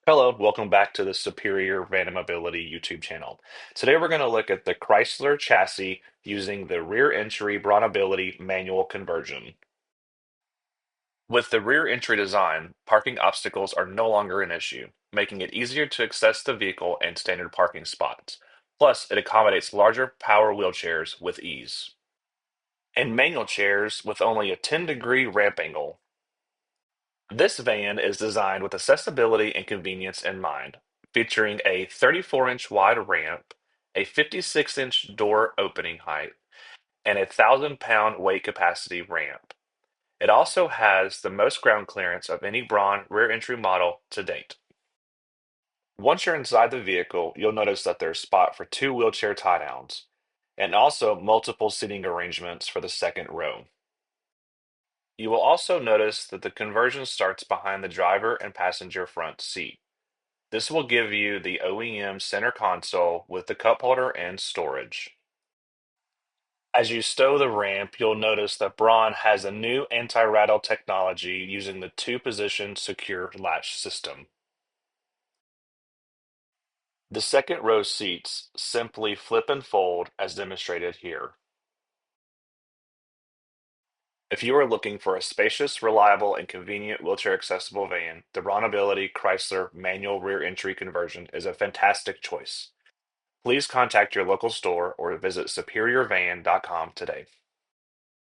Hello, welcome back to the Superior BraunAbility YouTube channel. Today we're going to look at the Chrysler chassis using the rear entry BraunAbility manual conversion. With the rear entry design, parking obstacles are no longer an issue, making it easier to access the vehicle and standard parking spots. Plus, it accommodates larger power wheelchairs with ease. And manual chairs with only a 10-degree ramp angle. This van is designed with accessibility and convenience in mind, featuring a 34-inch wide ramp, a 56-inch door opening height, and a 1,000-pound weight capacity ramp. It also has the most ground clearance of any Braun rear entry model to date. Once you're inside the vehicle, you'll notice that there's spot for two wheelchair tie-downs, and also multiple seating arrangements for the second row. You will also notice that the conversion starts behind the driver and passenger front seat. This will give you the OEM center console with the cup holder and storage. As you stow the ramp, you'll notice that Braun has a new anti-rattle technology using the two-position secure latch system. The second row seats simply flip and fold as demonstrated here. If you are looking for a spacious, reliable, and convenient wheelchair-accessible van, the BraunAbility Chrysler manual rear entry conversion is a fantastic choice. Please contact your local store or visit superiorvan.com today.